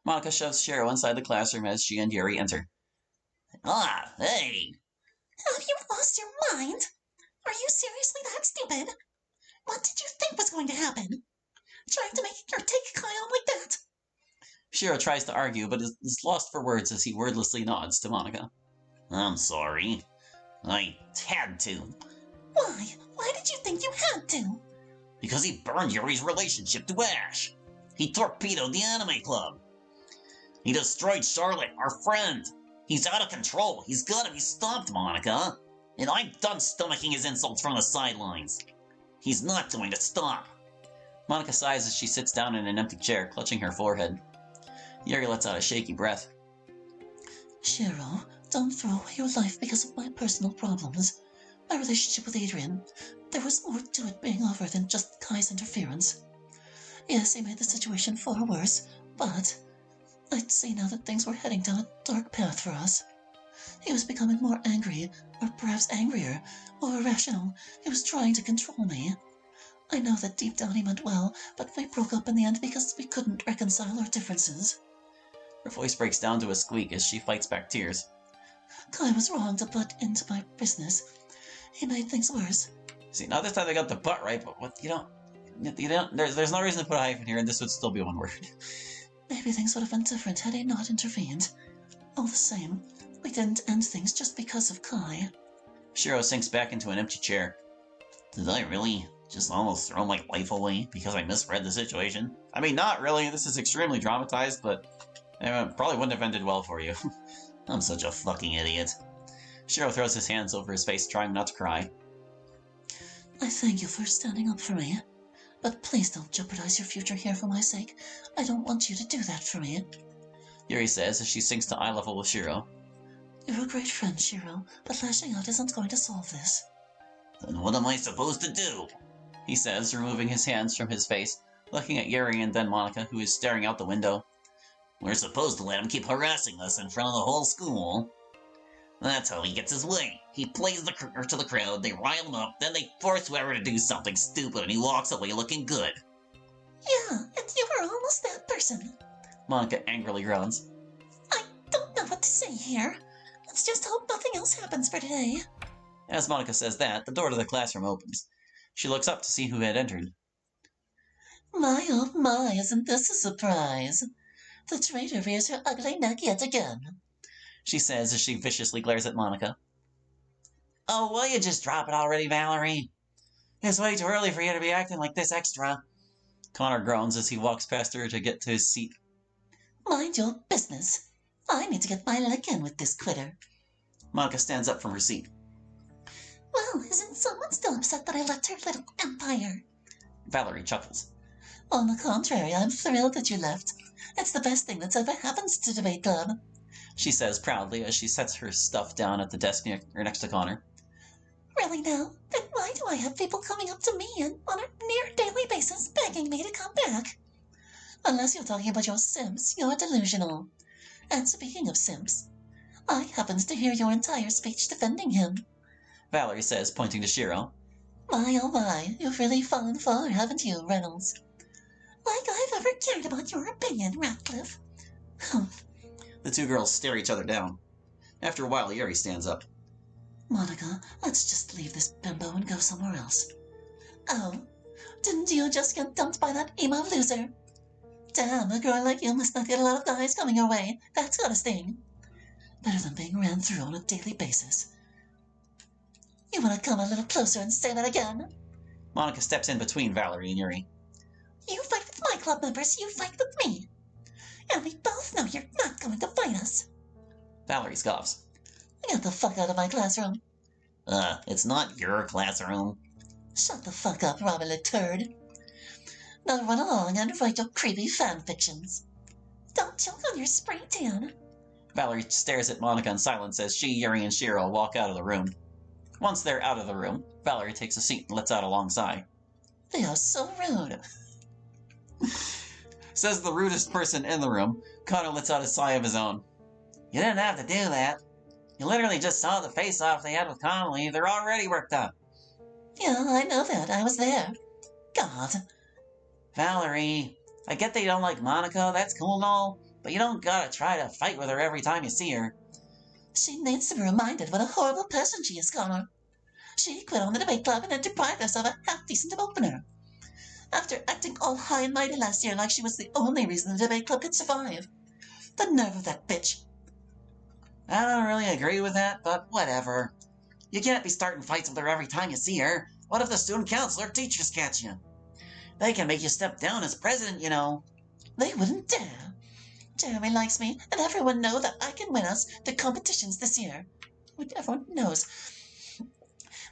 Monica shoves Shiro inside the classroom as she and Yuri enter. Ah, hey! Have you lost your mind? Are you seriously that stupid? What did you think was going to happen? Trying to make her take Kyle like that? Shiro tries to argue, but is lost for words as he wordlessly nods to Monica. I'm sorry. I had to. Why? Why did you think you had to? Because he burned Yuri's relationship to Ash. He torpedoed the anime club. He destroyed Charlotte, our friend. He's out of control. He's gotta be stopped, Monica. And I'm done stomaching his insults from the sidelines. He's not going to stop. Monica sighs as she sits down in an empty chair, clutching her forehead. Yuri lets out a shaky breath. Shiro, don't throw away your life because of my personal problems. My relationship with Adrian, there was more to it being over than just Kai's interference. Yes, he made the situation far worse, but I'd see now that things were heading down a dark path for us. He was becoming more angry, or perhaps angrier, more irrational. He was trying to control me. I know that deep down he meant well, but we broke up in the end because we couldn't reconcile our differences. Her voice breaks down to a squeak as she fights back tears. Kai was wrong to butt into my business. He made things worse. See, now this time they got the butt right, but what, you don't, there's no reason to put a hyphen here, and this would still be one word. Maybe things would have been different had he not intervened. All the same, we didn't end things just because of Kai. Shiro sinks back into an empty chair. Did I really just almost throw my life away because I misread the situation? I mean, not really. This is extremely dramatized, but it probably wouldn't have ended well for you. I'm such a fucking idiot. Shiro throws his hands over his face, trying not to cry. I thank you for standing up for me. But please don't jeopardize your future here for my sake. I don't want you to do that for me. Yuri says as she sinks to eye level with Shiro. You're a great friend, Shiro, but lashing out isn't going to solve this. Then what am I supposed to do? He says, removing his hands from his face, looking at Yuri and then Monica, who is staring out the window. We're supposed to let him keep harassing us in front of the whole school. That's how he gets his way. He plays to the crowd, they rile him up, then they force whoever to do something stupid and he walks away looking good. Yeah, and you were almost that person. Monica angrily groans. I don't know what to say here. Let's just hope nothing else happens for today. As Monica says that, the door to the classroom opens. She looks up to see who had entered. My oh my, isn't this a surprise? The traitor rears her ugly neck yet again, she says as she viciously glares at Monica. Oh, will you just drop it already, Valerie? It's way too early for you to be acting like this extra. Connor groans as he walks past her to get to his seat. Mind your business. I need to get my lick in with this quitter. Monica stands up from her seat. Well, isn't someone still upset that I left her little empire? Valerie chuckles. On the contrary, I'm thrilled that you left. It's the best thing that's ever happened to Debate Club, she says proudly as she sets her stuff down at the desk next to Connor. Really now? Then why do I have people coming up to me and on a near daily basis begging me to come back? Unless you're talking about your simps, you're delusional. And speaking of simps, I happened to hear your entire speech defending him, Valerie says, pointing to Shiro. My oh my, you've really fallen far, haven't you, Reynolds? Like I've ever cared about your opinion, Ratcliffe. Humph. The two girls stare each other down. After a while, Yuri stands up. Monica, let's just leave this bimbo and go somewhere else. Oh, didn't you just get dumped by that emo loser? Damn, a girl like you must not get a lot of guys coming your way. That's gotta sting. Better than being ran through on a daily basis. You wanna come a little closer and say that again? Monica steps in between Valerie and Yuri. You fight with my club members, you fight with me. And we both know you're not going to fight us. Valerie scoffs. Get the fuck out of my classroom. It's not your classroom. Shut the fuck up, Robin the turd. Now run along and write your creepy fan fictions. Don't choke on your spray tan. Valerie stares at Monica in silence as she, Yuri, and Shiro walk out of the room. Once they're out of the room, Valerie takes a seat and lets out a long sigh. They are so rude. Says the rudest person in the room. Connor lets out a sigh of his own. You didn't have to do that. You literally just saw the face-off they had with Connolly. They're already worked up. Yeah, I know that. I was there. God. Valerie, I get that you don't like Monica. That's cool and all. but you don't gotta try to fight with her every time you see her. She needs to be reminded what a horrible person she is, Connor. She quit on the debate club and had deprived us of a half-decent opener. After acting all high and mighty last year like she was the only reason the debate club could survive. The nerve of that bitch. I don't really agree with that, but whatever. You can't be starting fights with her every time you see her. What if the student council or teachers catch you? They can make you step down as president, you know. They wouldn't dare. Jeremy likes me, and everyone knows that I can win us the competitions this year. Everyone knows.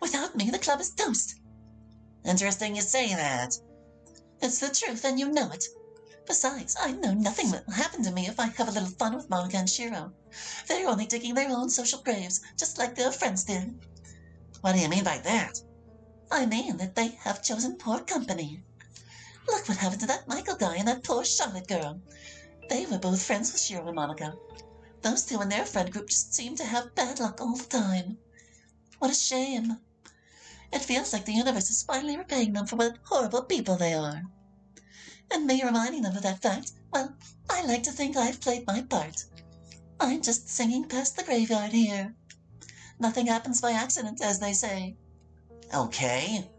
Without me, the club is toast. Interesting you say that. It's the truth, and you know it. Besides, I know nothing will happen to me if I have a little fun with Monica and Shiro. They're only digging their own social graves, just like their friends did. What do you mean by that? I mean that they have chosen poor company. Look what happened to that Michael guy and that poor Charlotte girl. They were both friends with Shiro and Monica. Those two and their friend group just seem to have bad luck all the time. What a shame. It feels like the universe is finally repaying them for what horrible people they are. And me reminding them of that fact, well, I like to think I've played my part. I'm just singing past the graveyard here. Nothing happens by accident, as they say. Okay.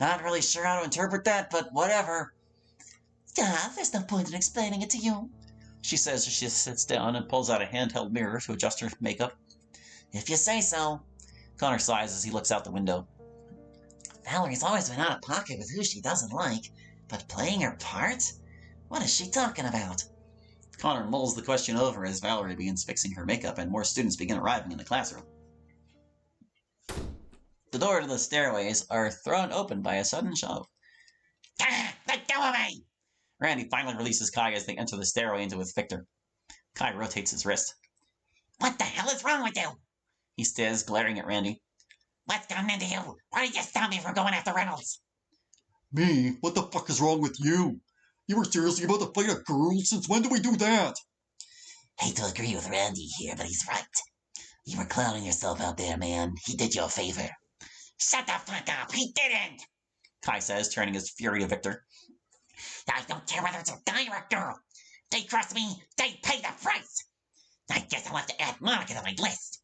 Not really sure how to interpret that, but whatever. Yeah, there's no point in explaining it to you, she says as she sits down and pulls out a handheld mirror to adjust her makeup. If you say so. Connor sighs as he looks out the window. Valerie's always been out of pocket with who she doesn't like, but playing her part? What is she talking about? Connor mulls the question over as Valerie begins fixing her makeup and more students begin arriving in the classroom. The door to the stairways are thrown open by a sudden shove. Let go of me! Randy finally releases Kai as they enter the stairway into with Victor. Kai rotates his wrist. What the hell is wrong with you? He stares, glaring at Randy. What's gotten into you? Why did you stop me from going after Reynolds? Me? What the fuck is wrong with you? You were seriously about to fight a girl? Since when did we do that? Hate to agree with Randy here, but he's right. You were clowning yourself out there, man. He did you a favor. Shut the fuck up! He didn't! Kai says, turning his fury to Victor. I don't care whether it's a guy or a girl. They trust me, they pay the price! I guess I'll have to add Monica to my list.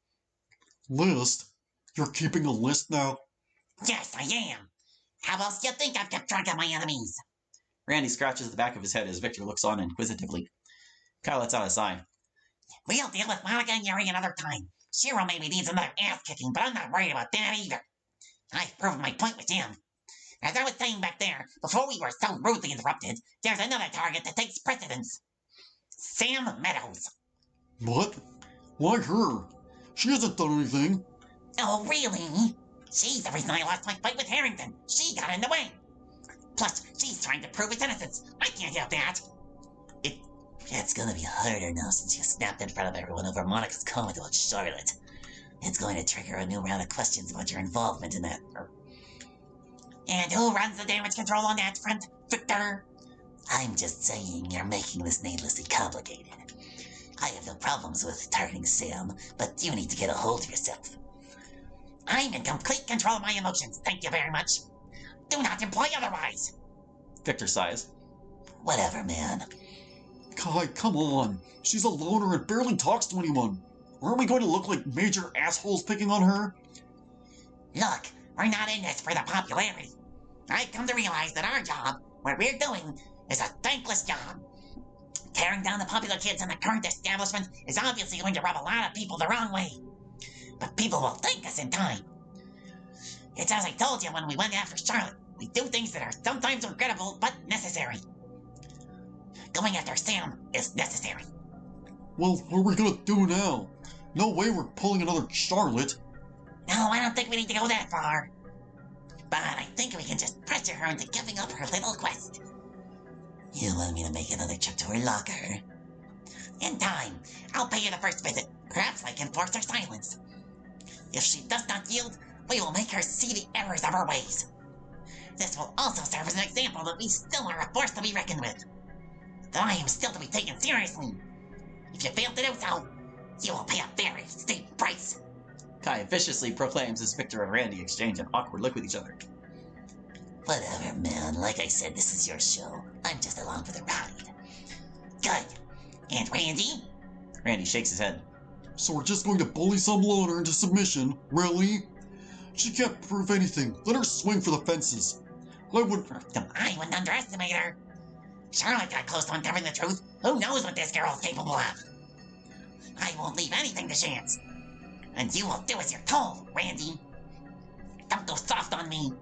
List? You're keeping a list now? Yes, I am. How else do you think I've kept track of my enemies? Randy scratches the back of his head as Victor looks on inquisitively. Kai lets out a sigh. We'll deal with Monica and Yuri another time. Shiro maybe needs another ass-kicking, but I'm not worried about that either. I've proven my point with him. As I was saying back there, before we were so rudely interrupted, there's another target that takes precedence. Sam Meadows. What? Why her? She hasn't done anything. Oh, really? She's the reason I lost my fight with Harrington. She got in the way. Plus, she's trying to prove his innocence. I can't have that. It's gonna be harder now since you snapped in front of everyone over Monica's comment about Charlotte. It's going to trigger a new round of questions about your involvement in that. And who runs the damage control on that front, Victor? I'm just saying you're making this needlessly complicated. I have no problems with targeting Sam, but you need to get a hold of yourself. I'm in complete control of my emotions, thank you very much. Do not imply otherwise. Victor sighs. Whatever, man. Kai, come on. She's a loner and barely talks to anyone. Aren't we going to look like major assholes picking on her? Look, we're not in this for the popularity. I've come to realize that our job, what we're doing, is a thankless job. Tearing down the popular kids in the current establishment is obviously going to rub a lot of people the wrong way. But people will thank us in time. It's as I told you when we went after Charlotte. We do things that are sometimes regrettable, but necessary. Going after Sam is necessary. Well, what are we gonna do now? No way we're pulling another Charlotte. No, I don't think we need to go that far. But I think we can just pressure her into giving up her little quest. You want me to make another trip to her locker? In time. I'll pay you the first visit. Perhaps I can force her silence. If she does not yield, we will make her see the errors of her ways. This will also serve as an example that we still are a force to be reckoned with. That I am still to be taken seriously. If you fail to do so, you will pay a very steep price. Kai viciously proclaims as Victor and Randy exchange an awkward look with each other. Whatever, man. Like I said, this is your show. I'm just along for the ride. Good. And Randy? Randy shakes his head. So we're just going to bully some loner into submission? Really? She can't prove anything. Let her swing for the fences. I wouldn't underestimate her. Charlotte got close to uncovering the truth. Who knows what this girl's capable of? I won't leave anything to chance. And you will do as you're told, Randy. Don't go soft on me.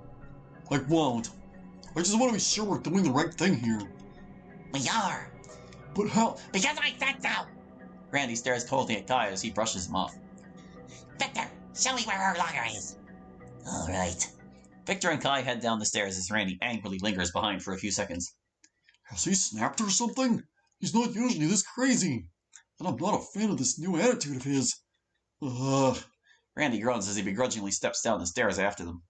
I won't. I just want to be sure we're doing the right thing here. We are. But how? Because I said so. Randy stares coldly at Kai as he brushes him off. Victor, show me where her locker is. All right. Victor and Kai head down the stairs as Randy angrily lingers behind for a few seconds. Has he snapped or something? He's not usually this crazy. And I'm not a fan of this new attitude of his. Ugh. Randy groans as he begrudgingly steps down the stairs after them.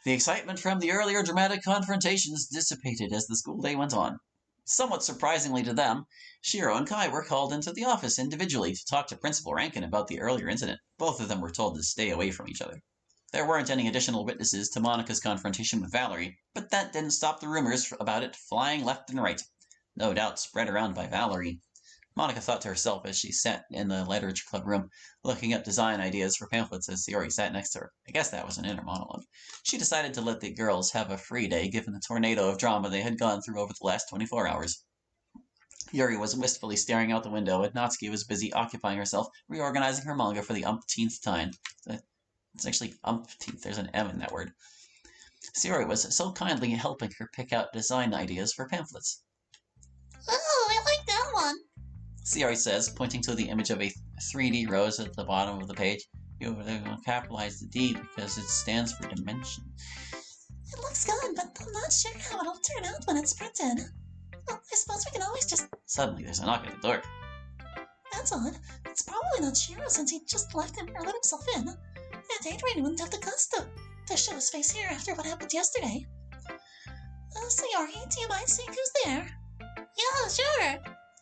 The excitement from the earlier dramatic confrontations dissipated as the school day went on. Somewhat surprisingly to them, Shiro and Kai were called into the office individually to talk to Principal Rankin about the earlier incident. Both of them were told to stay away from each other. There weren't any additional witnesses to Monica's confrontation with Valerie, but that didn't stop the rumors about it flying left and right. No doubt spread around by Valerie. Monica thought to herself as she sat in the literature club room, looking up design ideas for pamphlets as Sayori sat next to her. I guess that was an inner monologue. She decided to let the girls have a free day given the tornado of drama they had gone through over the last 24 hours. Yuri was wistfully staring out the window, and Natsuki was busy occupying herself, reorganizing her manga for the umpteenth time. It's actually umpteenth, there's an M in that word. Sayori was so kindly helping her pick out design ideas for pamphlets. Oh, I like that one. Sayori says, pointing to the image of a 3D rose at the bottom of the page. You will capitalize the D because it stands for dimension. It looks good, but I'm not sure how it'll turn out when it's printed. Well, I suppose we can always just... Suddenly, there's a knock at the door. That's odd. It's probably not Shiro since he just left and let himself in. And Adrian wouldn't have the guts to show his face here after what happened yesterday. Sayori, do you mind seeing who's there? Yeah, sure.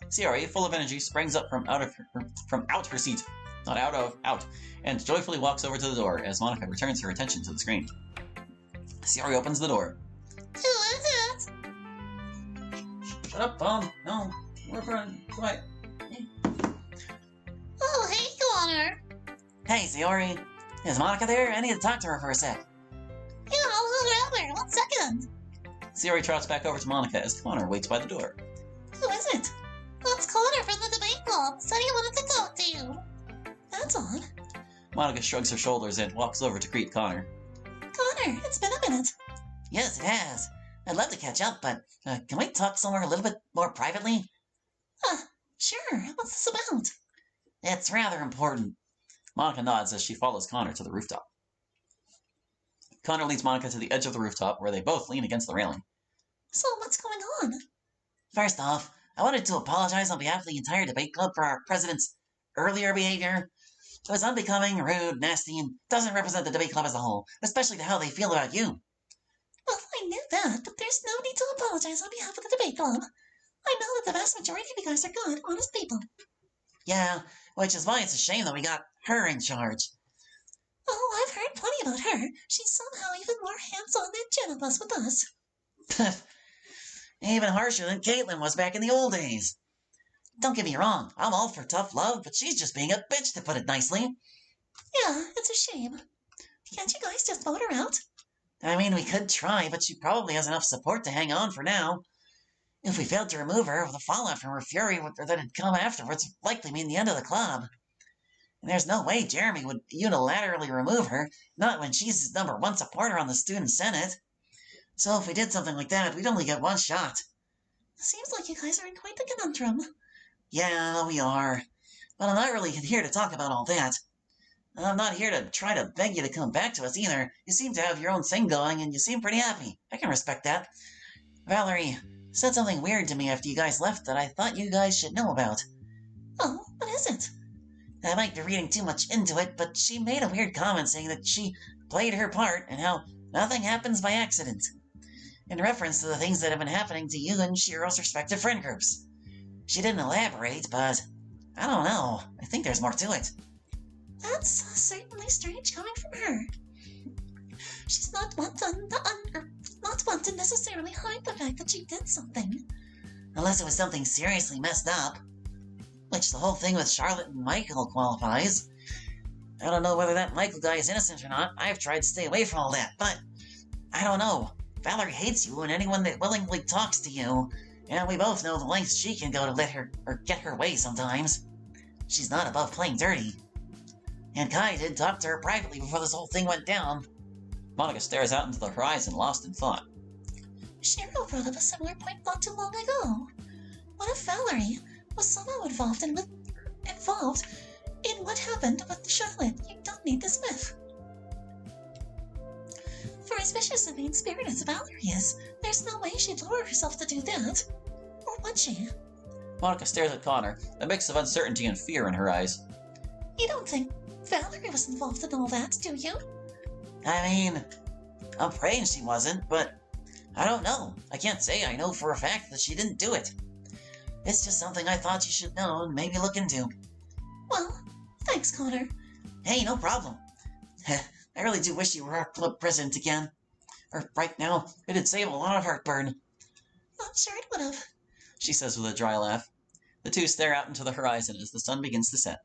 Sayori, full of energy, springs up from out her seat, not out, and joyfully walks over to the door as Monica returns her attention to the screen. Sayori opens the door. Who is it? Shut up, Tom. No, we're quiet. Oh, hey, Connor. Hey, Sayori. Is Monica there? I need to talk to her for a sec. Yeah, I'll go grab her. 1 second. Sayori trots back over to Monica as Connor waits by the door. Who is it? That's Connor from the debate club. Said he wanted to talk to you. That's odd. Monica shrugs her shoulders and walks over to greet Connor. Connor, it's been a minute. Yes, it has. I'd love to catch up, but can we talk somewhere a little bit more privately? Sure. What's this about? It's rather important. Monica nods as she follows Connor to the rooftop. Connor leads Monica to the edge of the rooftop, where they both lean against the railing. So, what's going on? First off, I wanted to apologize on behalf of the entire debate club for our president's earlier behavior. It was unbecoming, rude, nasty, and doesn't represent the debate club as a whole, especially to how they feel about you. Well, I knew that, but there's no need to apologize on behalf of the debate club. I know that the vast majority of you guys are good, honest people. Yeah, which is why it's a shame that we got her in charge. Oh, I've heard plenty about her. She's somehow even more hands-on than Jenna was with us. Even harsher than Caitlin was back in the old days. Don't get me wrong, I'm all for tough love, but she's just being a bitch, to put it nicely. Yeah, it's a shame. Can't you guys just vote her out? I mean, we could try, but she probably has enough support to hang on for now. If we failed to remove her, the fallout from her fury that had come afterwards would likely mean the end of the club. And there's no way Jeremy would unilaterally remove her, not when she's his #1 supporter on the student senate. So if we did something like that, we'd only get one shot. Seems like you guys are in quite the conundrum. Yeah, we are. But I'm not really here to talk about all that. I'm not here to try to beg you to come back to us either. You seem to have your own thing going, and you seem pretty happy. I can respect that. Valerie said something weird to me after you guys left that I thought you guys should know about. Oh, what is it? I might be reading too much into it, but she made a weird comment saying that she played her part and how nothing happens by accident. In reference to the things that have been happening to you and Shiro's respective friend groups. She didn't elaborate, but I don't know. I think there's more to it. That's certainly strange coming from her. She's not one to necessarily hide the fact that she did something. Unless it was something seriously messed up. Which the whole thing with Charlotte and Michael qualifies. I don't know whether that Michael guy is innocent or not. I've tried to stay away from all that, but I don't know. Valerie hates you and anyone that willingly talks to you. And we both know the lengths she can go to let her, or get her way sometimes. She's not above playing dirty. And Kai did talk to her privately before this whole thing went down. Monica stares out into the horizon, lost in thought. Cheryl brought up a similar point not too long ago. What if Valerie was somehow involved in what happened with Charlotte? You don't need this myth. For as vicious and mean-spirited as Valerie is, there's no way she'd lower herself to do that. Or would she? Monica stares at Connor, a mix of uncertainty and fear in her eyes. You don't think Valerie was involved in all that, do you? I mean, I'm praying she wasn't, but I don't know. I can't say I know for a fact that she didn't do it. It's just something I thought you should know and maybe look into. Well, thanks, Connor. Hey, no problem. I really do wish you were our club president again. Or right now, it'd save a lot of heartburn. I'm sure it would have. She says with a dry laugh. The two stare out into the horizon as the sun begins to set.